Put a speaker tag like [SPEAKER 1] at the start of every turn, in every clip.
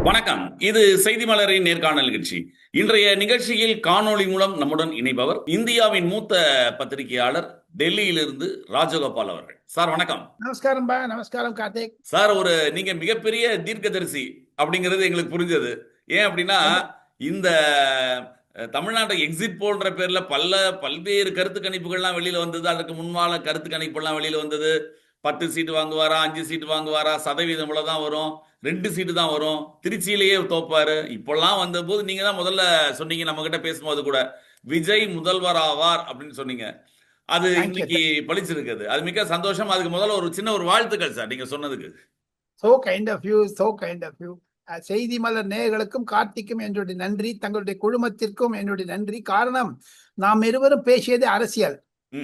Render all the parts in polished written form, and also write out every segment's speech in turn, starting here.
[SPEAKER 1] வணக்கம். இது செய்தி மலரின் நேர்காணல் நிகழ்ச்சி. இன்றைய நிகழ்ச்சியில் காணொளி மூலம் நம்முடன் இணைப்பவர் இந்தியாவின் மூத்த பத்திரிகையாளர் டெல்லியிலிருந்து ராஜகோபால் அவர்கள். சார் வணக்கம்.
[SPEAKER 2] நமஸ்காரம் பா. நமஸ்காரம் கார்த்திக்
[SPEAKER 1] சார், நீங்க மிகப்பெரிய தீர்க்கதரிசி அப்படிங்கிறது எங்களுக்கு புரிஞ்சது. ஏன் அப்படின்னா இந்த தமிழ்நாட்டை எக்ஸிட் போல்ன்ற பேர்ல பல்வேறு கருத்து கணிப்புகள்லாம் வெளியில வந்தது. அதற்கு முன்பால கருத்து கணிப்புலாம் வெளியில வந்தது. 10 சீட்டு வாங்குவாரா, 5 சீட்டு வாங்குவாரா, சதவீதம் இவ்வளவுதான் வரும், 2 சீட்டு தான் வரும், திருச்சியிலேயே தோப்பாரு. இப்பெல்லாம் வந்த போது நீங்க தான் முதல்ல சொன்னீங்க, நம்ம கிட்ட பேசும்போது கூட விஜய் முதல்வர் ஆவார் அப்படின்னு சொன்னீங்க. அது இன்னைக்கு பழிச்சிருக்குது. அது மிக சந்தோஷம். அதுக்கு முதல்ல ஒரு சின்ன வாழ்த்துக்கள் சார் நீங்க சொன்னதுக்கு.
[SPEAKER 2] So kind of you. செய்தி மலர் நேயர்களுக்கும் கார்த்திக்கும் என்னுடைய நன்றி, தங்களுடைய குழுமத்திற்கும் என்னுடைய நன்றி. காரணம், நாம் இருவரும் பேசியது அரசியல்.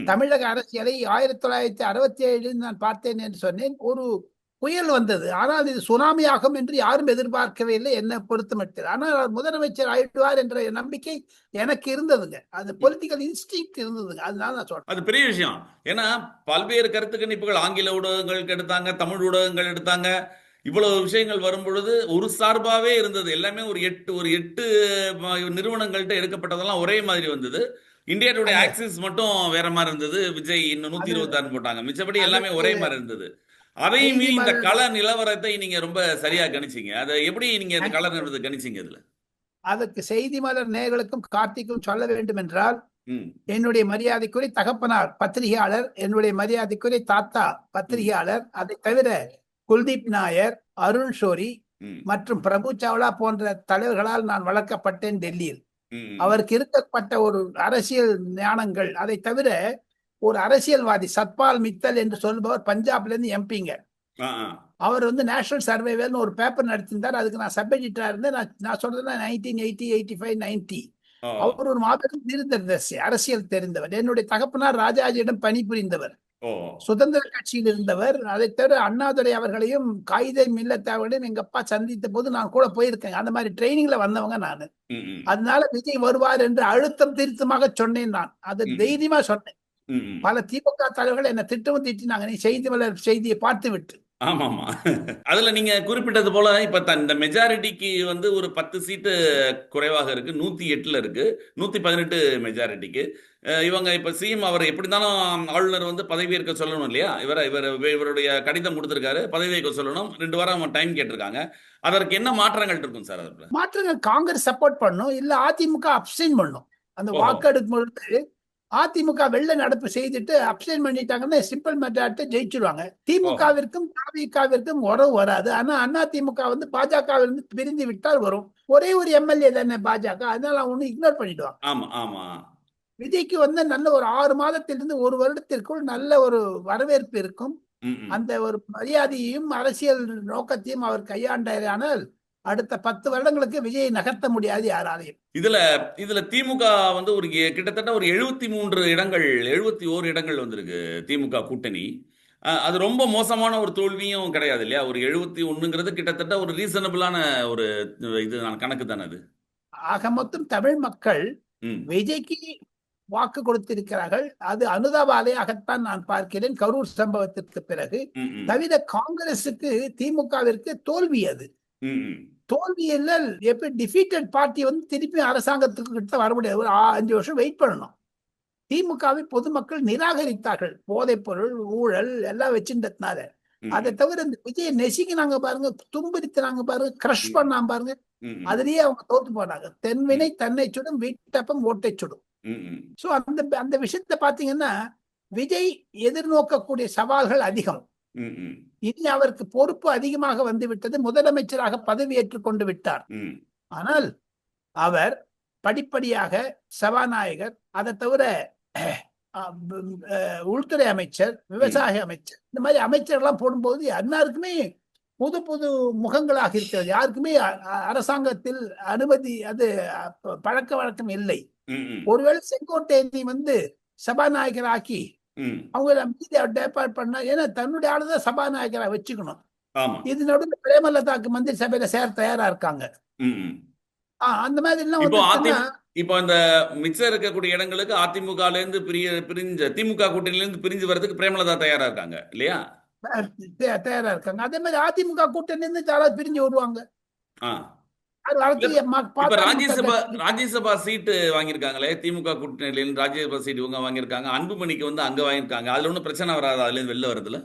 [SPEAKER 2] தமிழக அரசியலை 1967 நான் பார்த்தேன் என்று சொன்னேன். ஒரு புயல் வந்தது, ஆனால் இது சுனாமி ஆகும் என்று யாரும் எதிர்பார்க்கவே இல்லை என்னை பொறுத்தமட்டில். ஆனால் முதலமைச்சர் ஆயிடுவார் என்ற நம்பிக்கை எனக்கு இருந்ததுங்க. அது பொலிட்டிக்கல் இன்ஸ்டிங்க்ட் இருந்ததுங்க. அதனால நான் சொல்றேன்,
[SPEAKER 1] அது பெரிய விஷயம். ஏன்னா பல்வேறு கருத்து கணிப்புகள் ஆங்கில ஊடகங்களுக்கு எடுத்தாங்க, தமிழ் ஊடகங்கள் எடுத்தாங்க. இவ்வளவு விஷயங்கள் வரும் பொழுது ஒரு சார்பாவே இருந்தது. எல்லாமே ஒரு எட்டு நிறுவனங்கள்ட்ட எடுக்கப்பட்டதெல்லாம் ஒரே மாதிரி வந்தது. இந்தியா டுடே ஆக்சிஸ் மட்டும் வேற மாதிரி இருந்தது. விஜய் இன்னும் 126 போட்டாங்க. மிச்சபடி எல்லாமே ஒரே மாதிரி இருந்தது. அதையும் மீறி இந்த கள நிலவரத்தை நீங்க ரொம்ப சரியா கணிச்சீங்க. அதை எப்படி நீங்க இந்த கள நிலவரத்தை கணிச்சீங்க? இதுல
[SPEAKER 2] அதற்கு செய்தி மலர் நேயர்களுக்கும் கார்த்திக்கும் சொல்ல வேண்டும் என்றால், என்னுடைய மரியாதைக்குரிய தகப்பனார் பத்திரிகையாளர், என்னுடைய மரியாதைக்குரிய தாத்தா பத்திரிகையாளர், அதை தவிர குல்தீப் நாயர், அருண் ஷோரி மற்றும் பிரபு சாவ்லா போன்ற தலைவர்களால் நான் வளர்க்கப்பட்டேன் டெல்லியில். அவருக்கு இருக்கப்பட்ட ஒரு அரசியல் ஞானங்கள், அதை தவிர ஒரு அரசியல்வாதி சத்பால் மித்தல் என்று சொல்பவர் பஞ்சாப்ல இருந்து எம்பிங்க. அவர் நேஷனல் சர்வைவல்னு ஒரு பேப்பர் நடத்திருந்தார். அதுக்கு நான் சப் எடிட்டரா இருந்தேன். நான் சொல்றேன்னா 1980, 85, 90. அவர் ஒரு மாபெரும் தீர்க்கதரிசி, அரசியல் தெரிந்தவர். என்னுடைய தகப்பனார் ராஜாஜியிடம் பணிபுரிந்தவர், சுதந்திர கட்சியில் இருந்தவர். அதை தவிர அண்ணாதுரை அவர்களையும் காயிதே மில்லத் அவர்களையும் எங்க அப்பா சந்தித்த போது நான் கூட போயிருக்கேன். அந்த மாதிரி ட்ரைனிங்ல வந்தவங்க நானு. அதனால விஜய் வருவார் என்று அழுத்தம் திருத்தமாக சொன்னேன். நான் அது தைரியமா சொன்னேன். பல திமுக தலைவர்கள் என்ன திட்டமும் திட்டினாங்க, நீ செய்தி மலர் செய்தியை பார்த்து விட்டு.
[SPEAKER 1] ஆமாமா. அதுல நீங்க குறிப்பிட்டது போல இப்ப இந்த மெஜாரிட்டிக்கு ஒரு 10 சீட்டு குறைவாக இருக்கு. 108ல இருக்கு. 118 மெஜாரிட்டிக்கு. இவங்க இப்ப சிஎம் அவர் எப்படி இருந்தாலும் ஆளுநர் பதவியேற்க சொல்லணும் இல்லையா? இவருடைய கடிதம் கொடுத்திருக்காரு, பதவியேற்க சொல்லணும். 2 வாரம் டைம் கேட்டிருக்காங்க. அதற்கு என்ன மாற்றங்கள் இருக்கும் சார்? அதுல
[SPEAKER 2] மாற்றங்கள் காங்கிரஸ் சப்போர்ட் பண்ணும், இல்ல அதிமுக அப்சைன் பண்ணும். அந்த வாக்கெடுக்கும் பொழுது அதிமுக வெள்ள நடப்பு செய்துட்டு அப்சைன் பண்ணிட்டாங்கன்னா சிம்பிள் மெஜாரிட்டி ஜெயிச்சிருவாங்க. திமுகவிற்கும் தாவிகாவிற்கும் உறவு வராது. ஆனா அதிமுக பாஜகவிலிருந்து பிரிந்து விட்டால் வரும். ஒரே ஒரு எம்எல்ஏ தானே பாஜக, அதனால அவங்க இக்னோர் பண்ணிடுவாங்க.
[SPEAKER 1] ஆமா ஆமா.
[SPEAKER 2] விஜய்க்கு நல்ல ஒரு 6 மாதத்திலிருந்து 1 வருடத்திற்குள் நல்ல ஒரு வரவேற்பு இருக்கும். அந்த ஒரு மரியாதையையும் அரசியல் நோக்கத்தையும் அவர் கையாண்டால் அடுத்த 10 வருடங்களுக்கு விஜயை நகர்த்த முடியாது யாராலையும்.
[SPEAKER 1] இதுல திமுக கிட்டத்தட்ட ஒரு 73 இடங்கள், 71 இடங்கள் வந்திருக்கு திமுக கூட்டணி. அது ரொம்ப மோசமான ஒரு தோல்வியும் கிடையாது இல்லையா? ஒரு 71ங்கிறது கிட்டத்தட்ட ஒரு ரீசனபிளான ஒரு கணக்கு தானே அது.
[SPEAKER 2] ஆக மொத்தம் தமிழ் மக்கள் விஜய்க்கு வாக்கு கொடுத்திருக்கிறார்கள். அது அனுதாபாலையாகத்தான் நான் பார்க்கிறேன் கரூர் சம்பவத்திற்கு பிறகு. தவிர காங்கிரசுக்கு திமுகவிற்கு தோல்வி. அது தோல்வி இல்லை. எப்படி டிஃபீட்டட் பார்ட்டி திருப்பி அரசாங்கத்துக்கு கிட்ட வர முடியாது. ஒரு 5 வருஷம் வெயிட் பண்ணணும். திமுகவை பொதுமக்கள் நிராகரித்தார்கள், போதைப் பொருள், ஊழல் எல்லாம் வச்சிருந்ததுனால. அதை தவிர இந்த விஜயை நெசிக்கினாங்க பாருங்க, துன்புறுத்தினாங்க பாருங்க, கிரஷ் பண்ணாம பாருங்க. அதுலயே அவங்க தோத்து போனாங்க. தென்வினை தன்னை சுடும், வீட்டப்பம் ஓட்டை சுடும். சோ அந்த விஷயத்த பாத்தீங்கன்னா விஜய் எதிர்நோக்கக்கூடிய சவால்கள் அதிகம். இனி அவருக்கு பொறுப்பு அதிகமாக வந்துவிட்டது. முதலமைச்சராக பதவியேற்றுக் கொண்டு விட்டார். ஆனால் அவர் படிப்படியாக சபாநாயகர், அதை தவிர உள்துறை அமைச்சர், விவசாய அமைச்சர், இந்த மாதிரி அமைச்சர்கள்லாம் போடும்போது எல்லாருக்குமே புது புது முகங்களாக இருக்கிறது. யாருக்குமே அரசாங்கத்தில் அனுமதி அது பழக்க வழக்கம் இல்லை. ஒருவேளை செங்கோட்டையனை சபாநாயகர் ஆக்கி அவங்க மீதி டேபார்ட் பண்ணா, ஏன்னா தன்னுடைய ஆளுதான் சபாநாயகரா வச்சுக்கணும். இது நடுவில் பிரேமலதாக்கு மந்திரி சபையில சேர தயாரா இருக்காங்க. அந்த மாதிரி எல்லாம்
[SPEAKER 1] இப்போ இந்த மிச்சம் இருக்கக்கூடிய இடங்களுக்கு அதிமுக பிரிஞ்ச திமுக கூட்டணியில இருந்து பிரிஞ்சு வரதுக்கு பிரேமலதா தயாரா இருக்காங்க இல்லையா?
[SPEAKER 2] தயாரா இருக்காங்க. அதே மாதிரி அதிமுக கூட்டணி இருந்து யாராவது பிரிஞ்சு வருவாங்க.
[SPEAKER 1] ஆ.
[SPEAKER 2] அது
[SPEAKER 1] இல்ல,
[SPEAKER 2] வரத்துக்கு
[SPEAKER 1] இப்ப
[SPEAKER 2] பாட்டாளி மக்கள்
[SPEAKER 1] ராஜ்யசபா
[SPEAKER 2] கட்சி.
[SPEAKER 1] ராஜ்யசபா சீட்டு வாங்கியிருக்காங்களே, திமுக கூட்டணியில ராஜ்யசபா சீட் இவங்க வாங்கியிருக்காங்க, அன்புமணிக்கு வந்து அங்க வாங்கியிருக்காங்க. அதுல ஒன்றும் பிரச்சனை வராது, அதுல இருந்து வெளில வருதுல.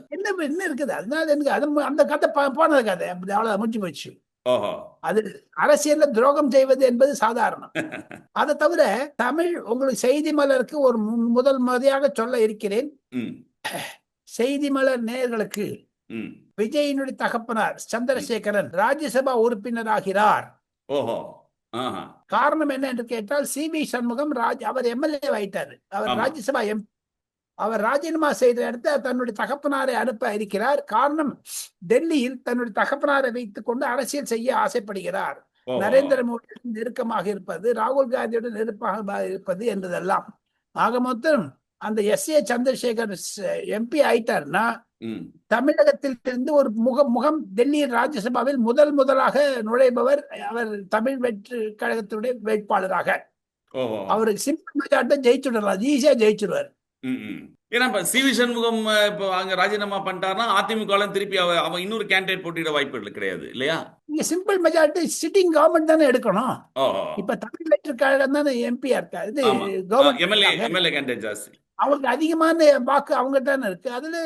[SPEAKER 2] என்ன இருக்குது அதனால எனக்கு அது அந்த கதை போனது கதை அப்படி அவ்வளவு முடிஞ்சு போச்சு.
[SPEAKER 1] ஓஹோ.
[SPEAKER 2] அது அரசியல்ல துரோகம் செய்வது என்பது சாதாரணம். அதை தவிர தமிழ் உங்களுக்கு செய்தி மலருக்கு ஒரு முதல் முறையாக சொல்ல இருக்கிறேன்.
[SPEAKER 1] ம்.
[SPEAKER 2] செய்தி மலர் நேயர்களுக்கு
[SPEAKER 1] ம்.
[SPEAKER 2] விஜயினுடைய தகப்பனார் சந்திரசேகரன் ராஜ்யசபா உறுப்பினராகிறார்.
[SPEAKER 1] ஓஹோ. ஆஹா.
[SPEAKER 2] காரணம் என்ன என்று கேட்டால் சி.வி. சண்முகம் அவர் எம்எல்ஏ ஆயிட்டாரு. அவர்
[SPEAKER 1] ஆமா.
[SPEAKER 2] ராஜ்யசபா அவர் ராஜினாமா செய்த இடத்த தன்னுடைய தகப்பனாரை அனுப்ப இருக்கிறார். காரணம், டெல்லியில் தன்னுடைய தகப்பனாரை வைத்துக் கொண்டு அரசியல் செய்ய ஆசைப்படுகிறார்.
[SPEAKER 1] ஓஹோ.
[SPEAKER 2] நரேந்திர மோடியுடன் நெருக்கமாக இருப்பது, ராகுல் காந்தியுடன் நெருக்கமாக இருப்பது என்பதெல்லாம். ஆக மொத்தம் அந்த எஸ்.ஏ. சந்திரசேகர் எம்பி ஆயிட்டார்னா
[SPEAKER 1] ம்.
[SPEAKER 2] தமிழகத்தில் இருந்து ஒரு முகம் டெல்லியின் ராஜ்யசபாவில் முதலாக நுழைபவர் அவர் தமிழ் வெற்றி கழகத்துடைய வேட்பாளராக.
[SPEAKER 1] ஓஹோ.
[SPEAKER 2] அவருக்கு சிம்பிள் மெஜாரிட்டி ஜெயிச்சுடலாம், ஈஸியா ஜெயிச்சிருவார்.
[SPEAKER 1] ம். ம். ஏன்னா இப்ப சி.வி. சண்முகம் இப்போ அங்க ராஜினாமா பண்ணிட்டாருன்னா அதிமுக திருப்பி அவன் இன்னொரு கேண்டிடேட் போட்டியிட வாய்ப்புகள் கிடையாது இல்லையா?
[SPEAKER 2] இங்க சிம்பிள் மெஜாரிட்டி சிட்டிங் கவர்மெண்ட் தானே எடுக்கணும்.
[SPEAKER 1] ஓஹோ.
[SPEAKER 2] இப்ப தமிழ் வெற்றி கழகம் தானே எம்பியா இருக்கா, இது
[SPEAKER 1] ஆமா. MLA
[SPEAKER 2] government.
[SPEAKER 1] கேண்டிடேட் ஜாஸ்தி.
[SPEAKER 2] அவங்களுக்கு அதிகமான வாக்கு அவங்க தானே இருக்கு. அதுல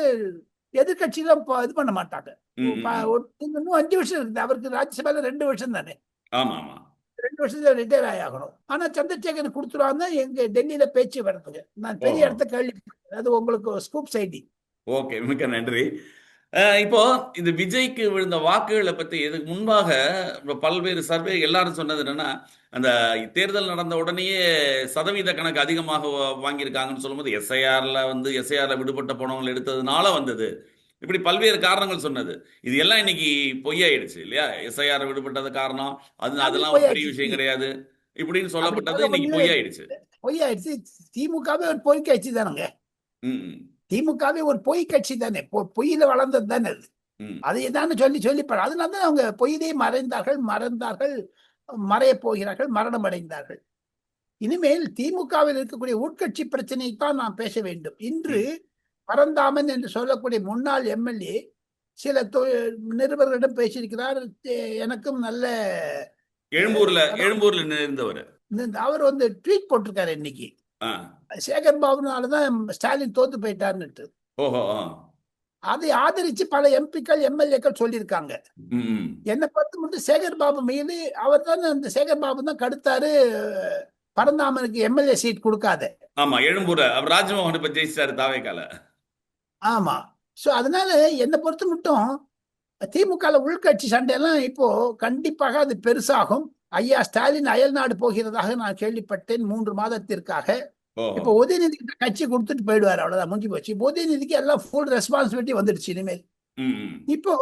[SPEAKER 2] எதிர்கட்சியில இது பண்ண மாட்டாங்க.
[SPEAKER 1] ம். ம்.
[SPEAKER 2] இன்னும் 5 வருஷம் இருக்குது. அவருக்கு ராஜ்யசபால 2 வருஷம் தானே.
[SPEAKER 1] ஆமா, ஆமா.
[SPEAKER 2] 2 வருஷத்துல ரிட்டையர் ஆகணும். ஆனா சந்திரசேகர் கொடுத்துருவாங்க எங்க டெல்லியில பேச்சு வரதுக்கு. நான் பெரிய
[SPEAKER 1] ஓஹோ.
[SPEAKER 2] இடத்த கேள்விப்பட்டேன். அது உங்களுக்கு ஸ்கூப் செய்தி.
[SPEAKER 1] ஓகே, மிக்க நன்றி. இப்போ இந்த விஜய்க்கு விழுந்த வாக்குகளை பத்தி இதுக்கு முன்பாக பல்வேறு சர்வே எல்லாரும் சொன்னது என்னன்னா, அந்த தேர்தல் நடந்த உடனேயே சதவீத கணக்கு அதிகமாக வாங்கியிருக்காங்கன்னு சொல்லும்போது எஸ்ஐஆர்ல விடுபட்ட பணங்கள் எடுத்ததுனால வந்தது, இப்படி பல்வேறு காரணங்கள் சொன்னது. இது எல்லாம் இன்னைக்கு பொய்யாயிடுச்சு இல்லையா? எஸ்ஐஆர் விடுபட்டது காரணம், அதெல்லாம் ஒரு பெரிய விஷயம் கிடையாது இப்படின்னு
[SPEAKER 2] அப்படி
[SPEAKER 1] சொல்லப்பட்டது
[SPEAKER 2] சொல்ல
[SPEAKER 1] இன்னைக்கு
[SPEAKER 2] முடியாது.
[SPEAKER 1] பொய்யாயிடுச்சு.
[SPEAKER 2] பொய்யாயிடுச்சு. திமுகவே ஒரு பொய் கட்சி தானுங்க.
[SPEAKER 1] ம். ம்.
[SPEAKER 2] திமுகவே ஒரு பொய் கட்சி தானே. பொய்யில வளர்ந்தது தானே அது.
[SPEAKER 1] ம்.
[SPEAKER 2] அதை தானே சொல்லி அதனால தான் அவங்க பொய்யிலே மறந்தார்கள், மறைய போகிறார்கள், மரணம் அடைந்தார்கள். இனிமேல் திமுகவில் இருக்கக்கூடிய உட்கட்சி பிரச்சனையை தான் நாம் பேச வேண்டும். இன்று பரந்தாமன் என்று சொல்லக்கூடிய முன்னாள் எம்எல்ஏ சில நிருபர்களிடம் பேசியிருக்கிறார். எனக்கும் நல்ல
[SPEAKER 1] எழும்பூர்ல இருந்தவர்.
[SPEAKER 2] அவர் வந்து ட்வீட் போட்டிருக்காரு இன்னைக்கு.
[SPEAKER 1] ஆ.
[SPEAKER 2] சேகர் பாபுனாலதான் ஸ்டாலின் தோத்து போயிட்டாருன்னு.
[SPEAKER 1] ஓஹோ.
[SPEAKER 2] அதை ஆதரிச்சு பல எம்பிக்கள் எம்எல்ஏக்கள் சொல்லியிருக்காங்க.
[SPEAKER 1] ம். ம்.
[SPEAKER 2] என்னை பார்த்து மட்டும் சேகர் பாபு மீது அவர் தான், அந்த சேகர் பாபு தான் கடுத்தாரு பரந்தாமனுக்கு எம்எல்ஏ சீட் கொடுக்காத.
[SPEAKER 1] ஆமா, எழும்பூர் அவர் ராஜ்மோகன் இப்ப ஜெயிச்சாரு தாவேக்கால.
[SPEAKER 2] ஆமா. சோ அதனால என்னை பொறுத்து மட்டும் திமுக உள்கட்சி சண்டையெல்லாம் இப்போ கண்டிப்பாக அது பெருசாகும். ஐயா ஸ்டாலின் அயல்நாடு போகிறதாக நான் கேள்விப்பட்டேன் 3 மாதத்திற்காக.
[SPEAKER 1] ஓஹோ.
[SPEAKER 2] இப்போ உதயநிதி கட்சி கொடுத்துட்டு போயிடுவாரு, அவ்வளவுதான், முடிஞ்சு போச்சு. உதயநிதிக்கு எல்லாம் ஃபுல் ரெஸ்பான்சிபிலிட்டி வந்துடுச்சு இனிமேல்.
[SPEAKER 1] ம். ம்.
[SPEAKER 2] இப்போ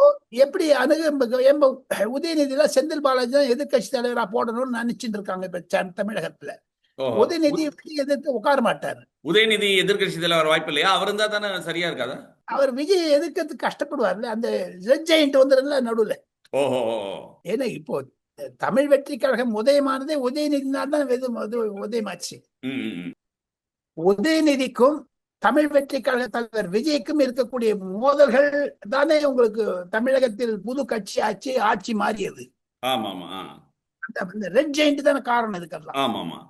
[SPEAKER 2] எப்படி உதயநிதியில செந்தில் பாலாஜி தான் எதிர்கட்சி தலைவரா போடணும்னு நினைச்சிட்டு இருக்காங்க இப்ப தமிழகத்துல.
[SPEAKER 1] ஓஹோ.
[SPEAKER 2] உதயநிதி எதிர்த்து உட்கார மாட்டாரு.
[SPEAKER 1] உதயநிதி எதிர்க்கட்சி தலைவர் வாய்ப்பு இல்லையா? அவர் இருந்தா தானே சரியா இருக்காதா?
[SPEAKER 2] அவர் விஜய் எதிர்க்கிறதுக்கு கஷ்டப்படுவார்ல, அந்த ரெட் ஜெயண்ட் வந்துடும்ல நடுவுல.
[SPEAKER 1] ஓஹோ.
[SPEAKER 2] ஏன்னா இப்போ தமிழ் வெற்றி கழகம் உதயமானதே உதயநிதினால் தான் உதயமாச்சு.
[SPEAKER 1] ம். ம்.
[SPEAKER 2] உதயநிதிக்கும் தமிழ் வெற்றி கழக தலைவர் விஜய்க்கும் இருக்கக்கூடிய மோதல்கள் தானே உங்களுக்கு தமிழகத்தில் புது கட்சி ஆட்சி மாறியது.
[SPEAKER 1] ஆமா, ஆமா.
[SPEAKER 2] அந்த ரெட் ஜெயண்ட் தானே காரணம் இதுக்கெல்லாம்.
[SPEAKER 1] ஆமா, ஆமா.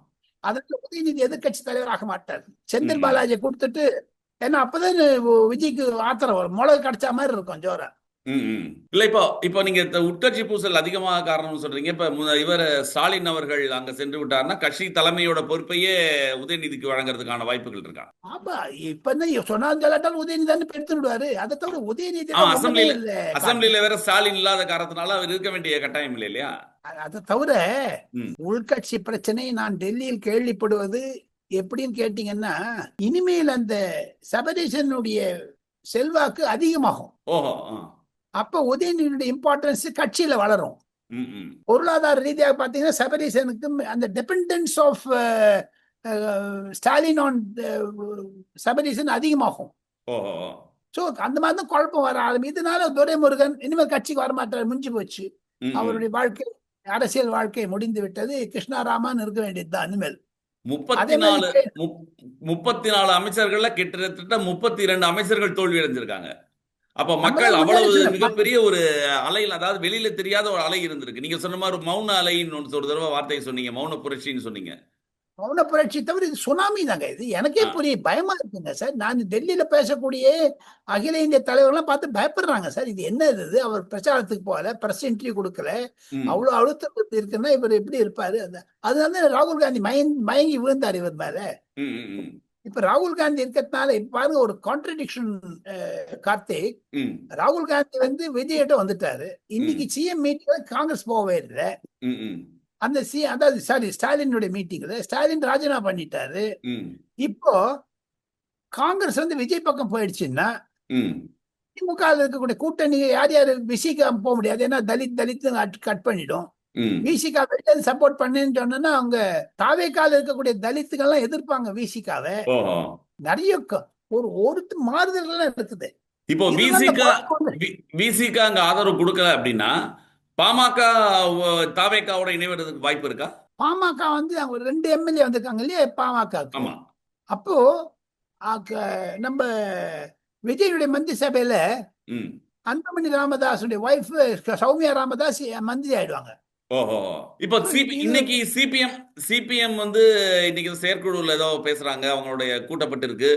[SPEAKER 2] அதற்கு உதயநிதி எதிர்கட்சி தலைவராக மாட்டார். செந்தில் பாலாஜியை கொடுத்துட்டு, ஏன்னா அப்பதான் விஜய்க்கு ஆத்திரம் வரும், மிளகு கிடைச்ச மாதிரி இருக்கும் ஜோரா.
[SPEAKER 1] ம். ம். இல்ல, இப்போ நீங்க உட்கட்சி பூசல் அதிகமாக காரணம்னு சொல்றீங்க. இப்ப இவர் ஸ்டாலின் அவர்கள் அங்க சென்று விட்டாருன்னா கட்சி தலைமையோட பொறுப்பையே உதயநிதிக்கு வழங்குறதுக்கான வாய்ப்புகள் இருக்கா?
[SPEAKER 2] ஆமா, இப்ப என்ன சொன்னாலும் சொல்லாட்டாலும் உதயநிதி தானே எடுத்து விடுவாரு. அதை தவிர உதயநிதி
[SPEAKER 1] அசம்பிளில வேற ஸ்டாலின் இல்லாத காரணத்தினால அவர் இருக்க வேண்டிய கட்டாயம் இல்லை இல்லையா?
[SPEAKER 2] அதை தவிர
[SPEAKER 1] ம்.
[SPEAKER 2] உள்கட்சி பிரச்சனை நான் டெல்லியில் கேள்விப்படுவது எப்படின்னு கேட்டீங்கன்னா, இனிமேல் அந்த சபரீசனுடைய செல்வாக்கு அதிகமாகும்.
[SPEAKER 1] ஓஹோ.
[SPEAKER 2] அப்ப உதயநிதியுடைய இம்பார்ட்டன்ஸ் கட்சியில வளரும்.
[SPEAKER 1] ம். ம்.
[SPEAKER 2] பொருளாதார ரீதியாக பாத்தீங்கன்னா சபரீசனுக்கு அந்த dependence of Stalin on Sabarisan அதிகமாகும்.
[SPEAKER 1] ஓஹோ.
[SPEAKER 2] சோ அந்த மாதிரி தான் குழப்பம் வர ஆரம்பி. இதனால துரைமுருகன் இனிமேல் கட்சிக்கு வரமாட்டார், முடிஞ்சு போச்சு.
[SPEAKER 1] ம். ம்.
[SPEAKER 2] அவருடைய அரசியல் வாழ்க்கை முடிந்து விட்டது. கிருஷ்ணாராமன் இருக்க வேண்டியதுதான் இனிமேல்.
[SPEAKER 1] 34 அமைச்சர்கள்ல கிட்டத்தட்ட 32 அமைச்சர்கள் தோல்வி அடைஞ்சிருக்காங்க. அப்ப மக்கள்
[SPEAKER 2] நம்மதான் முன்னாடி
[SPEAKER 1] அவ்வளவு
[SPEAKER 2] சொன்ன
[SPEAKER 1] மிகப்பெரிய ஒரு அலையில், அதாவது வெளியில தெரியாத ஒரு அலை இருந்திருக்கு. நீங்க சொன்ன மாதிரி மௌன அலைன்னு ஒரு தடவை வார்த்தையை சொன்னீங்க, மௌன புரட்சின்னு சொன்னீங்க.
[SPEAKER 2] மௌன புரட்சி தவிர இது சுனாமி தாங்க. இது எனக்கே
[SPEAKER 1] ஆ,
[SPEAKER 2] புரிய பயமா இருக்குங்க சார். நான் டெல்லியில பேசக்கூடிய அகில இந்திய தலைவர்கள்லாம் பார்த்து பயப்படுறாங்க சார். இது என்ன இது? அவர் பிரச்சாரத்துக்கு போகல, பிரஸ் இன்டர்வியூ கொடுக்கல,
[SPEAKER 1] ம்,
[SPEAKER 2] அவ்வளவு அழுத்தம் இருக்குன்னா இவர் எப்படி இருப்பாரு? அதனால ராகுல் காந்தி மயங்கி விழுந்தார் இவர் மேல.
[SPEAKER 1] ம், ம், ம்,
[SPEAKER 2] இப்ப ராகுல் காந்தி இருக்கிறதுனால இப்ப பாருங்க ஒரு கான்ட்ரடிக்ஷன். கார்த்திக்,
[SPEAKER 1] ம்,
[SPEAKER 2] ராகுல் காந்தி வந்து விஜயிட்ட வந்துட்டாரு. இன்னைக்கு சிஎம் மீட்டிங்ல காங்கிரஸ் போகவே இல்லை.
[SPEAKER 1] ம், ம்,
[SPEAKER 2] அந்த அதாவது சாரி ஸ்டாலினுடைய மீட்டிங்ல ஸ்டாலின் ராஜினாமா பண்ணிட்டாரு.
[SPEAKER 1] ம்,
[SPEAKER 2] இப்போ காங்கிரஸ் வந்து விஜய் பக்கம் போயிடுச்சுன்னா
[SPEAKER 1] ம்,
[SPEAKER 2] திமுக இருக்கக்கூடிய கூட்டணி யார் யார் விசிகா போக முடியாது, ஏன்னா தலித் கட் பண்ணிடும்.
[SPEAKER 1] ம்.
[SPEAKER 2] விசிகா வெளியே சப்போர்ட் பண்ணுன்னு சொன்னா அவங்க தாவேக்கால இருக்கக்கூடிய தலித்துகள்லாம் எதிர்ப்பாங்க விசிகாவை.
[SPEAKER 1] ஓஹோ.
[SPEAKER 2] நிறைய ஒரு மாறுதல்கள்லாம் இருக்குது.
[SPEAKER 1] இப்போ
[SPEAKER 2] இதுதான் இந்த
[SPEAKER 1] விசிகா
[SPEAKER 2] பாதிப்பு.
[SPEAKER 1] விசிகா அங்க ஆதரவு கொடுக்கல அப்படின்னா பாமக தாவேக்காவோட இணைவதற்கு வாய்ப்பு இருக்கா?
[SPEAKER 2] பாமக வந்து அவங்க 2 எம்எல்ஏ வந்திருக்காங்க இல்லையா பாமகக்கு.
[SPEAKER 1] ஆமா.
[SPEAKER 2] அப்போ நம்ம விஜயனுடைய மந்திரி சபையில
[SPEAKER 1] ம்.
[SPEAKER 2] அன்புமணி ராமதாஸுடைய ஒய்ஃப் சௌமியா ராமதாஸ் மந்திரி ஆயிடுவாங்க.
[SPEAKER 1] ஓஹோ. இப்போ
[SPEAKER 2] இது
[SPEAKER 1] இன்னைக்கு சிபிஎம் வந்து இன்னைக்கு செயற்குழுல ஏதோ பேசுறாங்க, அவங்களுடைய கூட்டப்பட்டு இருக்கு.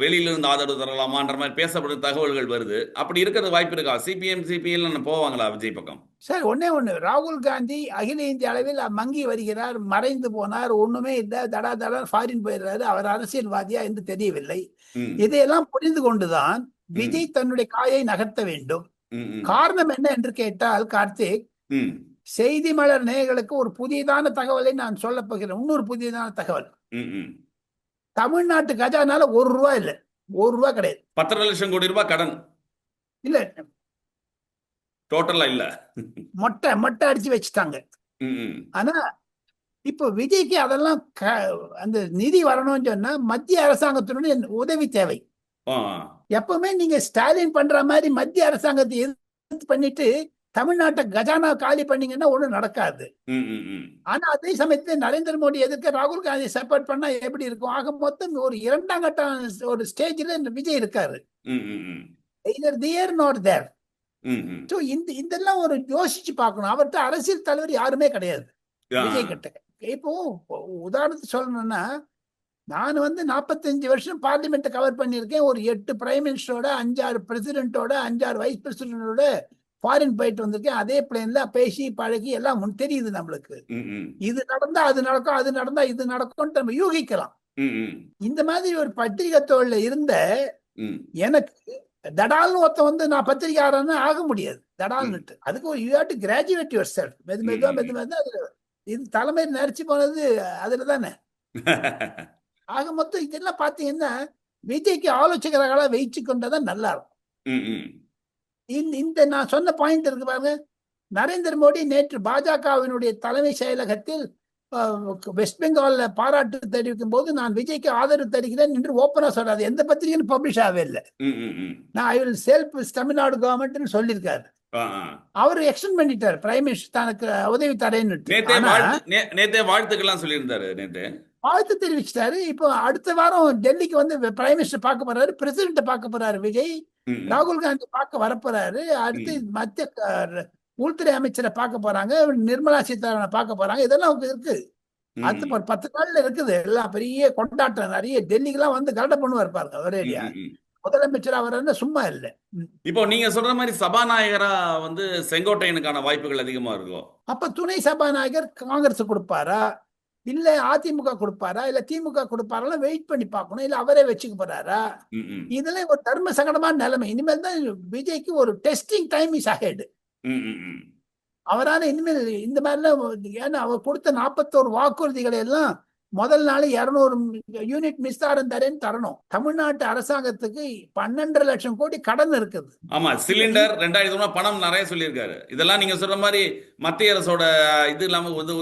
[SPEAKER 1] வெளியில இருந்து ஆதரவு தரலாமான்ற மாதிரி பேசப்பட்ட தகவல்கள் வருது. அப்படி இருக்கிறது வாய்ப்பு இருக்கா? சிபிஎல் போவாங்களா விஜய் பக்கம்?
[SPEAKER 2] சார் ஒண்ணு ராகுல் காந்தி அகில இந்திய அளவில் மங்கி வருகிறார், மறைந்து போனார், ஒண்ணுமே இல்லை, தடா ஃபாரின் போயிடுறாரு, அவர் அரசியல்வாதியா என்று தெரியவில்லை.
[SPEAKER 1] ம்,
[SPEAKER 2] இதையெல்லாம் புரிந்து கொண்டுதான்
[SPEAKER 1] ம்,
[SPEAKER 2] விஜய் தன்னுடைய காயை நகர்த்த வேண்டும்.
[SPEAKER 1] ம், ம்,
[SPEAKER 2] காரணம் என்ன என்று கேட்டால் கார்த்திக்,
[SPEAKER 1] ம்,
[SPEAKER 2] செய்தி மலர் நேயர்களுக்கு ஒரு புதியதான தகவலை நான் சொல்ல போகிறேன். இன்னொரு புதியதான தகவல்.
[SPEAKER 1] ம், ம்.
[SPEAKER 2] தமிழ்நாட்டு கஜானால ₹1 இல்ல, ₹1 கிடையாது.
[SPEAKER 1] 10.5 லட்சம் கோடி ரூபாய் கடன்
[SPEAKER 2] இல்ல,
[SPEAKER 1] டோட்டலா இல்ல.
[SPEAKER 2] மொட்டை அடிச்சு வச்சுட்டாங்க.
[SPEAKER 1] ம், ம்.
[SPEAKER 2] ஆனா இப்போ விஜய்க்கு அதெல்லாம் அந்த நிதி வரணும்னு சொன்னா மத்திய அரசாங்கத்தினுடைய உதவி தேவை.
[SPEAKER 1] ஆ,
[SPEAKER 2] எப்பவுமே நீங்க ஸ்டாலின் பண்ற மாதிரி மத்திய அரசாங்கத்தை எதிர்த்து பண்ணிட்டு தமிழ்நாட்டை கஜானா காலி பண்ணீங்கன்னா ஒண்ணும் நடக்காது.
[SPEAKER 1] ம், ம், ம்.
[SPEAKER 2] ஆனா அதே சமயத்துல நரேந்திர மோடி எதிர்க்க ராகுல் காந்தி சப்போர்ட் பண்ணா எப்படி இருக்கும்? ஆக மொத்தம் ஒரு 2ஆம் கட்ட ஒரு ஸ்டேஜ்ல விஜய் இருக்காரு.
[SPEAKER 1] ம், ம், ம்.
[SPEAKER 2] either there nor there.
[SPEAKER 1] ம், ம்.
[SPEAKER 2] So இதெல்லாம் ஒரு யோசிச்சு பார்க்கணும். அவர்கிட்ட அரசியல் தலைவர் யாருமே கிடையாது
[SPEAKER 1] ஆ,
[SPEAKER 2] விஜய் கிட்ட. இப்போ உதாரணத்துக்கு சொல்லணும்னா, நான் வந்து 45 வருஷம் பார்லிமெண்ட் கவர் பண்ணியிருக்கேன். ஒரு 8 பிரைம் மினிஸ்டரோட, 5-6 பிரசிடென்ட்டோட, 5-6 வைஸ் பிரசிடென்டோட ஃபாரின் போயிட்டு வந்திருக்கேன். அதே பிளேன்ல பேசி பழகி எல்லாம் தெரியுது நம்மளுக்கு.
[SPEAKER 1] ம், ம்,
[SPEAKER 2] இது நடந்தா அது நடக்கும், அது நடந்தா இது நடக்கும்னு நம்ம யூகிக்கலாம்.
[SPEAKER 1] ம், ம்,
[SPEAKER 2] இந்த மாதிரி ஒரு பத்திரிகை தொழில இருந்த
[SPEAKER 1] ம்.
[SPEAKER 2] எனக்கு தடால்னு ஒருத்த வந்து நான் பத்திரிகையாளர்னு ஆக முடியாது.
[SPEAKER 1] ம்.
[SPEAKER 2] தடால்னுட்டு அதுக்கு ஒரு you have to graduate your self. மெது அதுல இது தலைமை நெரிச்சு போனது அதுல தானே. ஆக மொத்தம் இதெல்லாம் பாத்தீங்கன்னா விஜய்க்கு ஆலோசகர்களா வைச்சு கொண்டதான் நல்லா இருக்கும்.
[SPEAKER 1] ம், ம்.
[SPEAKER 2] இந்த நான் சொன்ன பாயிண்ட் இருக்கு பாருங்க. நரேந்திர மோடி நேற்று பாஜகவினுடைய தலைமை செயலகத்தில் வெஸ்ட் பெங்கால்ல பாராட்டு தெரிவிக்கும் போது நான் விஜய்க்கு ஆதரவு தருகிறேன் என்று ஓப்பனா சொல்றாரு. எந்த பத்திரிகையும் பப்ளிஷ் ஆகவே இல்லை.
[SPEAKER 1] ம், ம், ம்.
[SPEAKER 2] நான் I will self Tamil Nadu government சொல்லியிருக்காரு.
[SPEAKER 1] ஆ, ஆ.
[SPEAKER 2] அவர் எக்ஸ்டெண்ட் பண்ணிட்டார் பிரைம் மினிஸ்டர் தனக்கு உதவி தரேன்னு.
[SPEAKER 1] நேத்தே வாழ்த்துக்கெல்லாம் சொல்லியிருந்தாரு. நேத்து
[SPEAKER 2] வாழ்த்து தெரிவிச்சிட்டாரு. இப்போ அடுத்த வாரம் டெல்லிக்கு வந்து பிரைம் மினிஸ்டர் பார்க்க போறாரு, பிரசிடென்ட் பார்க்க போறாரு விஜய்.
[SPEAKER 1] ம், ம்.
[SPEAKER 2] ராகுல் காந்தி பார்க்க வரப்போறாரு. அடுத்து மத்திய உள்துறை அமைச்சரை பார்க்க போறாங்க, நிர்மலா சீதாராமனை பார்க்க போறாங்க. இதெல்லாம் இருக்கு.
[SPEAKER 1] ம்,
[SPEAKER 2] அடுத்து
[SPEAKER 1] ம்.
[SPEAKER 2] 10 நாள்ல இருக்குது. எல்லாம் பெரிய கொண்டாட்டம். நிறைய டெல்லிக்கெல்லாம் வந்து கலட பண்ணுவார் பாருங்க
[SPEAKER 1] ம்,
[SPEAKER 2] ஒரேடியா.
[SPEAKER 1] ம், ம்.
[SPEAKER 2] முதலமைச்சர் அவர் சும்மா இல்லை.
[SPEAKER 1] இப்போ நீங்க சொல்ற மாதிரி சபாநாயகரா வந்து செங்கோட்டையனுக்கான வாய்ப்புகள் அதிகமா இருக்கும்.
[SPEAKER 2] அப்ப துணை சபாநாயகர் காங்கிரஸ் கொடுப்பாரா, இல்ல அதிமுக கொடுப்பாரா, இல்ல திமுக கொடுப்பாரா, வெயிட் பண்ணி பார்க்கணும். இல்ல அவரே வச்சுக்க போறாரா?
[SPEAKER 1] ம், ம்.
[SPEAKER 2] இதெல்லாம் ஒரு தர்ம சங்கடமான நிலைமை. இனிமேல் தான் விஜய்க்கு ஒரு டெஸ்டிங் டைம் இஸ் அஹெட்.
[SPEAKER 1] ம், ம், ம்.
[SPEAKER 2] அவரால் இனிமேல் இந்த மாதிரிலாம், ஏன்னா அவர் கொடுத்த 41 வாக்குறுதிகளை எல்லாம் முதல் நாள் 200 யூனிட் மின்சாரம் தரணும். தமிழ்நாட்டு அரசாங்கத்துக்கு 12.5 லட்சம் கோடி கடன் இருக்குது.
[SPEAKER 1] ஆமா, சிலிண்டர் 2000 பணம் நிறைய சொல்லியிருக்காரு. இதெல்லாம் நீங்க சொல்ற மாதிரி மத்திய அரசோட இது இல்லாம வந்து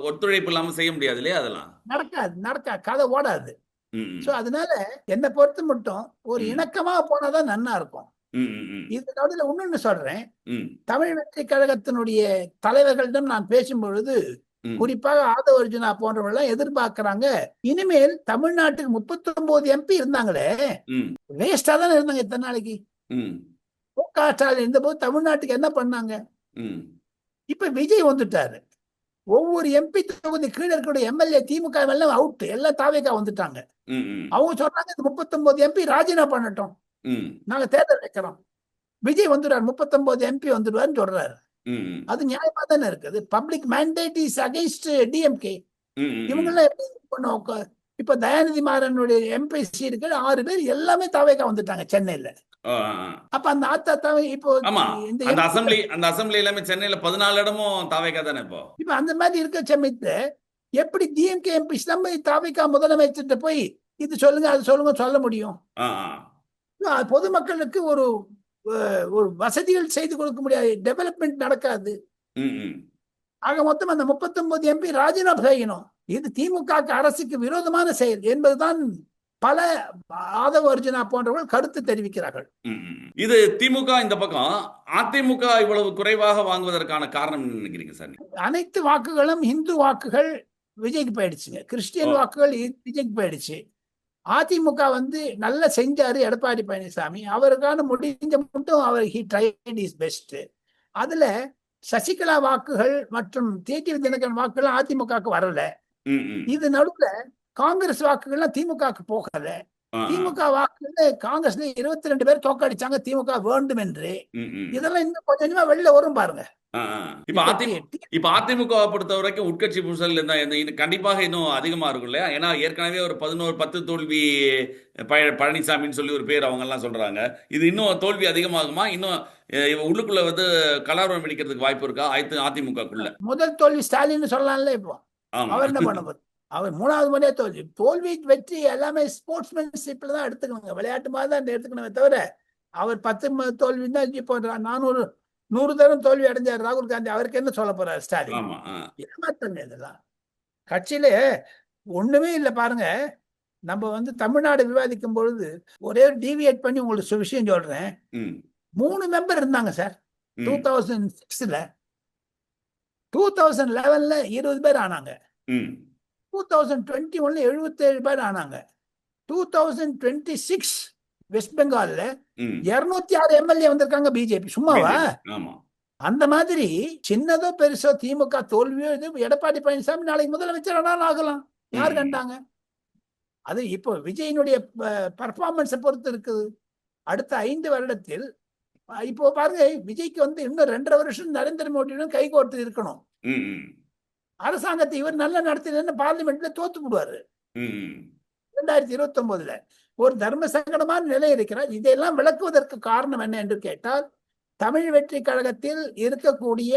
[SPEAKER 1] ஒத்துழைப்பு இல்லாம செய்ய முடியாது இல்லையா? அதெல்லாம்
[SPEAKER 2] நடக்காது, கதை ஓடாது.
[SPEAKER 1] ம், ம்.
[SPEAKER 2] சோ அதனால என்னை பொறுத்த மட்டும் ஒரு
[SPEAKER 1] ம்.
[SPEAKER 2] இணக்கமா போனாதான் நன்னா இருக்கும்.
[SPEAKER 1] ம், ம், ம்.
[SPEAKER 2] இது நடுவில் இன்னொன்னு சொல்றேன்.
[SPEAKER 1] ம்,
[SPEAKER 2] தமிழ் வெற்றி கழகத்தினுடைய தலைவர்களிடம் நான் பேசும் பொழுது,
[SPEAKER 1] ம்.
[SPEAKER 2] குறிப்பாக ஆதவ அர்ஜுனா போன்றவர்கள் எதிர்பார்க்கிறாங்க, இனிமேல் தமிழ்நாட்டுக்கு 39 எம்பி இருந்தாங்களே
[SPEAKER 1] ம்.
[SPEAKER 2] வேஸ்டா தானே இருந்தாங்க இத்தனை நாளைக்கு.
[SPEAKER 1] ம்.
[SPEAKER 2] மு.க. ஸ்டாலின் இருந்தபோது தமிழ்நாட்டுக்கு என்ன பண்ணாங்க?
[SPEAKER 1] ம்.
[SPEAKER 2] இப்ப விஜய் வந்துட்டாரு. ஒவ்வொரு எம்பி தொகுதி கீழ இருக்கக்கூடிய எம்எல்ஏ திமுக எல்லாம் அவுட், எல்லாம் தாவேகா வந்துட்டாங்க.
[SPEAKER 1] ம். ம்.
[SPEAKER 2] அவங்க சொல்றாங்க இந்த 39 எம்பி ராஜினாமா பண்ணட்டும்,
[SPEAKER 1] ம்.
[SPEAKER 2] நாங்க தேர்தல் வைக்கிறோம். விஜய் வந்துடுறாரு, 39 எம்பி வந்துடுவாருன்னு சொல்றாரு.
[SPEAKER 1] ம். ம்.
[SPEAKER 2] அது நியாயமா தானே இருக்குது. Public mandate is against DMK.
[SPEAKER 1] ம். ம்.
[SPEAKER 2] இவங்க எல்லாம் எப்படி பண்ணுவாங்க? இப்ப தயாநிதி மாறனுடைய எம்பி சீட்டுகள் 6 பேர் எல்லாமே தாவேகா வந்துட்டாங்க சென்னையில.
[SPEAKER 1] ஆ, ஆ, ஆ.
[SPEAKER 2] அப்ப அந்த தாவே இப்போ
[SPEAKER 1] ஆமா.
[SPEAKER 2] இந்த
[SPEAKER 1] அந்த
[SPEAKER 2] MP
[SPEAKER 1] அந்த அசெம்பிளி எல்லாமே சென்னையில 14 இடமும் தாவேக்கா தானே இப்போ.
[SPEAKER 2] இப்ப அந்த மாதிரி இருக்க சமயத்துல எப்படி டிஎம்கே எம்பிஸ் நம்ம தாவேகா முதலமைச்சர்கிட்ட போய் இது சொல்லுங்க அது சொல்லுங்க சொல்ல முடியும்?
[SPEAKER 1] ஆ, ஆ.
[SPEAKER 2] பொதுமக்களுக்கு ஒரு ஒரு வசதிகள் செய்து கொடுக்க முடியாது, டெவலப்மெண்ட் நடக்காது.
[SPEAKER 1] ம். ம்.
[SPEAKER 2] ஆக மொத்தம் அந்த 39 எம்பி ராஜினாமா செய்யணும். இது திமுக அரசுக்கு விரோதமான செயல் என்பதுதான் பல ஆதவ அர்ஜுனா போன்றவர்கள் கருத்து தெரிவிக்கிறார்கள்.
[SPEAKER 1] ம். ம். இது திமுக இந்த பக்கம். அதிமுக இவ்வளவு குறைவாக வாங்குவதற்கான காரணம் என்ன நினைக்கிறீங்க சார் நீங்க?
[SPEAKER 2] அனைத்து வாக்குகளும் இந்து வாக்குகள் விஜய்க்கு போயிடுச்சுங்க. கிறிஸ்டியன்
[SPEAKER 1] ஓ.
[SPEAKER 2] வாக்குகள் விஜய்க்கு போயிடுச்சு. அதிமுக நல்லா செஞ்சாரு எடப்பாடி பழனிசாமி. அவருக்கான முடிஞ்ச மட்டும் அவர் ஹி ட்ரைட் இஸ் பெஸ்ட். அதுல சசிகலா வாக்குகள் மற்றும் டிடிவி தினகரன் வாக்குகள் அதிமுகவுக்கு வரல.
[SPEAKER 1] ம். ம்.
[SPEAKER 2] இது நடுவுல காங்கிரஸ் வாக்குகள்லாம் திமுகவுக்கு போகல.
[SPEAKER 1] ஆ, ஆ.
[SPEAKER 2] திமுக வாக்குகள் காங்கிரஸ்ல 22 பேர் தோக்கடிச்சாங்க திமுக வேண்டும் என்று.
[SPEAKER 1] ம். ம்.
[SPEAKER 2] இதெல்லாம் இன்னும் கொஞ்சம் கொஞ்சமா வெளில வரும் பாருங்க.
[SPEAKER 1] ஆ, ஆ. இப்ப அதிமுக பொறுத்த வரைக்கும் உட்கட்சி பூசல் கண்டிப்பாக இன்னும் அதிகமா இருக்கும் இல்லையா? ஏன்னா ஏற்கனவே ஒரு 10 தோல்வி பழனிசாமின்னு சொல்லி ஒரு பேர் அவங்க எல்லாம் சொல்றாங்க. இது இன்னும் தோல்வி அதிகமாகுமா? இன்னும் உள்ளுக்குள்ள கலவரம் வெடிக்கிறதுக்கு வாய்ப்பு இருக்கா அதிமுகக்குள்ள?
[SPEAKER 2] முதல் தோல்வி ஸ்டாலின் சொல்லலாம்ல. இப்போ
[SPEAKER 1] ஆமா.
[SPEAKER 2] அவர் என்ன பண்ண போறார்? அவர் 3வது முறையே தோல்வி வெற்றி எல்லாமே ஸ்போர்ட்ஸ்மேன்ஷிப்ல தான் எடுத்துக்கணுங்க. விளையாட்டு மாதிரி தான் எடுத்துக்கணுமே தவிர அவர் 10 தோல்வி தான். இப்போ 100 தரம் தோல்வி அடைஞ்சார் ராகுல் காந்தி. அவருக்கு என்ன சொல்ல போறாரு ஸ்டாலின்?
[SPEAKER 1] ஆமா.
[SPEAKER 2] ஏமாத்தங்க இதெல்லாம். கட்சியில ஒண்ணுமே இல்லை பாருங்க. நம்ம தமிழ்நாடு விவாதிக்கும் பொழுது ஒரே ஒரு டீவியேட் பண்ணி உங்களுக்கு விஷயம் சொல்றேன்.
[SPEAKER 1] ம்.
[SPEAKER 2] 3 மெம்பர் இருந்தாங்க சார்
[SPEAKER 1] ம்.
[SPEAKER 2] 2006ல. 2011ல 20 பேர் ஆனாங்க.
[SPEAKER 1] ம்.
[SPEAKER 2] 2021ல 77 பேர் ஆனாங்க. 2026 வெஸ்ட் பெங்கால்ல
[SPEAKER 1] ம்.
[SPEAKER 2] 206 எம்எல்ஏ வந்திருக்காங்க பிஜேபி. சும்மாவா?
[SPEAKER 1] ஆமா.
[SPEAKER 2] அந்த மாதிரி சின்னதோ பெருசோ திமுக தோல்வியோ இது எடப்பாடி பழனிசாமி நாளைக்கு முதலமைச்சர் ஆகலாம். யார்
[SPEAKER 1] ம்.
[SPEAKER 2] கண்டாங்க? அது இப்போ விஜயினுடைய பர்ஃபார்மன்ஸை பொறுத்து இருக்குது. அடுத்த 5 வருடத்தில் இப்போ பாருங்க, விஜய்க்கு இன்னும் 2.5 வருஷம் நரேந்திர மோடியுடன் கைகோர்த்து இருக்கணும்.
[SPEAKER 1] ம். ம்.
[SPEAKER 2] அரசாங்கத்தை இவர் நல்லா நடத்தின பார்லிமெண்ட்ல தோத்து விடுவாரு.
[SPEAKER 1] ம்.
[SPEAKER 2] 2029ல ஒரு தர்ம சங்கடமான நிலை இருக்கிறார். இதையெல்லாம் விளக்குவதற்கு காரணம் என்ன என்று கேட்டால், தமிழ் வெற்றி கழகத்தில் இருக்கக்கூடிய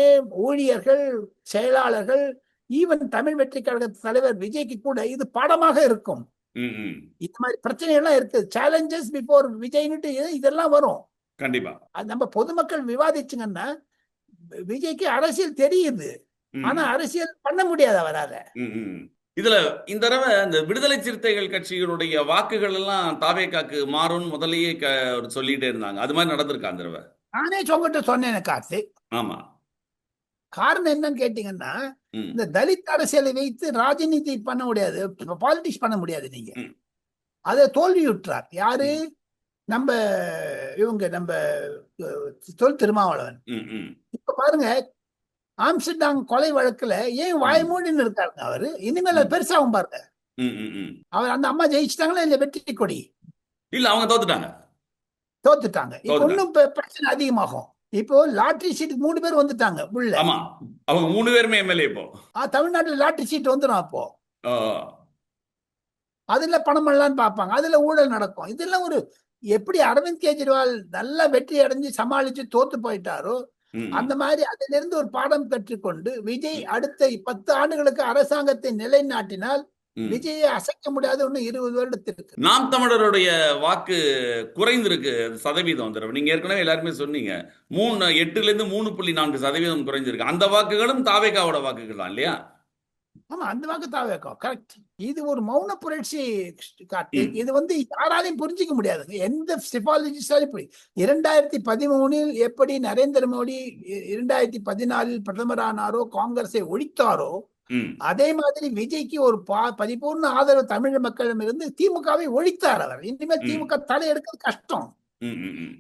[SPEAKER 2] ஊழியர்கள், செயலாளர்கள், ஈவன் தமிழ் வெற்றி கழக தலைவர் விஜய்க்கு கூட இது பாடமாக இருக்கும்.
[SPEAKER 1] ம். ம்.
[SPEAKER 2] இந்த மாதிரி பிரச்சனை எல்லாம் இருக்கு. சேலஞ்சஸ் பிஃபோர் விஜய்னுட்டு இதெல்லாம் வரும்.
[SPEAKER 1] கண்டிப்பா.
[SPEAKER 2] அது நம்ம பொதுமக்கள் விவாதிச்சுங்கன்னா விஜய்க்கு அரசியல் தெரியுது.
[SPEAKER 1] ம்.
[SPEAKER 2] ஆனா அரசியல் பண்ண முடியாது அவரால.
[SPEAKER 1] ம். ம். இதுல இந்த தடவை இந்த விடுதலை சிறுத்தைகள் கட்சிகளுடைய வாக்குகள் எல்லாம் தாவேக்காக்கு மாறும்னு முதல்லயே சொல்லிட்டே இருந்தாங்க. அது மாதிரி நடந்திருக்கா அந்த தடவை?
[SPEAKER 2] நானே உங்ககிட்ட சொன்னேன் கார்த்திக்.
[SPEAKER 1] ஆமா.
[SPEAKER 2] காரணம் என்னன்னு கேட்டீங்கன்னா,
[SPEAKER 1] ம்.
[SPEAKER 2] இந்த தலித் அரசியலை வைத்து ராஜநீதி பண்ண முடியாது, பாலிடிக்ஸ் பண்ண முடியாது நீங்க.
[SPEAKER 1] ம்.
[SPEAKER 2] அதை தோல்வியுற்றார் யாரு?
[SPEAKER 1] ம்.
[SPEAKER 2] நம்ம தொல் திருமாவளவன்.
[SPEAKER 1] ம். ம்.
[SPEAKER 2] இப்ப பாருங்க, ஆம்ஸ்டர்டாம் கொலை வழக்குல ஏன் வாய் மூடின்னு இருக்காருங்க அவரு? இனிமேல் அது பெருசாகும் பாருங்க.
[SPEAKER 1] ம். ம். ம்.
[SPEAKER 2] அவர் அந்த அம்மா ஜெயிச்சிட்டாங்களா இல்ல வெற்றி கொடி?
[SPEAKER 1] இல்ல, அவங்க தோத்துட்டாங்க.
[SPEAKER 2] தோத்துட்டாங்க. இப்ப இன்னும் பிரச்சனை அதிகமாகும். இப்போ லாட்டரி சீட்டுக்கு 3 பேர் வந்துட்டாங்க உள்ள.
[SPEAKER 1] ஆமா, அவங்க 3 பேருமே எம்எல்ஏ இப்போ.
[SPEAKER 2] தமிழ்நாட்டுல லாட்டரி சீட் வந்துடும். அப்போ
[SPEAKER 1] ஆ.
[SPEAKER 2] அதுல பணம் எல்லாம் பார்ப்பாங்க, அதுல ஊழல் நடக்கும். இதெல்லாம் எப்படி அரவிந்த் கெஜ்ரிவால் நல்லா வெற்றி அடைஞ்சு சமாளிச்சு தோத்து போயிட்டாரோ,
[SPEAKER 1] ம்.
[SPEAKER 2] அந்த மாதிரி அதுல இருந்து ஒரு பாடம் கற்றுக்கொண்டு விஜய் அடுத்த 10 ஆண்டுகளுக்கு அரசாங்கத்தை நிலைநாட்டினால்
[SPEAKER 1] ம்.
[SPEAKER 2] விஜயை அசைக்க முடியாத இன்னும் 20 வருடத்திற்கு.
[SPEAKER 1] நாம் தமிழருடைய வாக்கு குறைந்திருக்கு சதவீதம் இந்த தடவை. நீங்க ஏற்கனவே எல்லாருமே சொன்னீங்க 8ல இருந்து 3.4% குறைஞ்சிருக்கு. அந்த வாக்குகளும் தாவேகாவோட வாக்குகள் தான் இல்லையா?
[SPEAKER 2] ஆமா, அந்த வாக்கு தாவேக்கா கரெக்ட். இது ஒரு மௌன புரட்சி கார்த்திக்.
[SPEAKER 1] ம்.
[SPEAKER 2] இது யாராலையும் புரிஞ்சிக்க முடியாது. எந்த சிபாலஜிஸ்டாலும் 2013 எப்படி நரேந்திர மோடி 2014 பிரதமர் ஆனாரோ, காங்கிரஸை ஒழித்தாரோ,
[SPEAKER 1] ம்.
[SPEAKER 2] அதே மாதிரி விஜய்க்கு ஒரு பரிபூர்ண ஆதரவு தமிழ் மக்களிடமிருந்து திமுகவை ஒழித்தார் அவர். இனிமேல்
[SPEAKER 1] ம்.
[SPEAKER 2] திமுக தலையெடுக்கிறது கஷ்டம்.
[SPEAKER 1] ம். ம். ம்.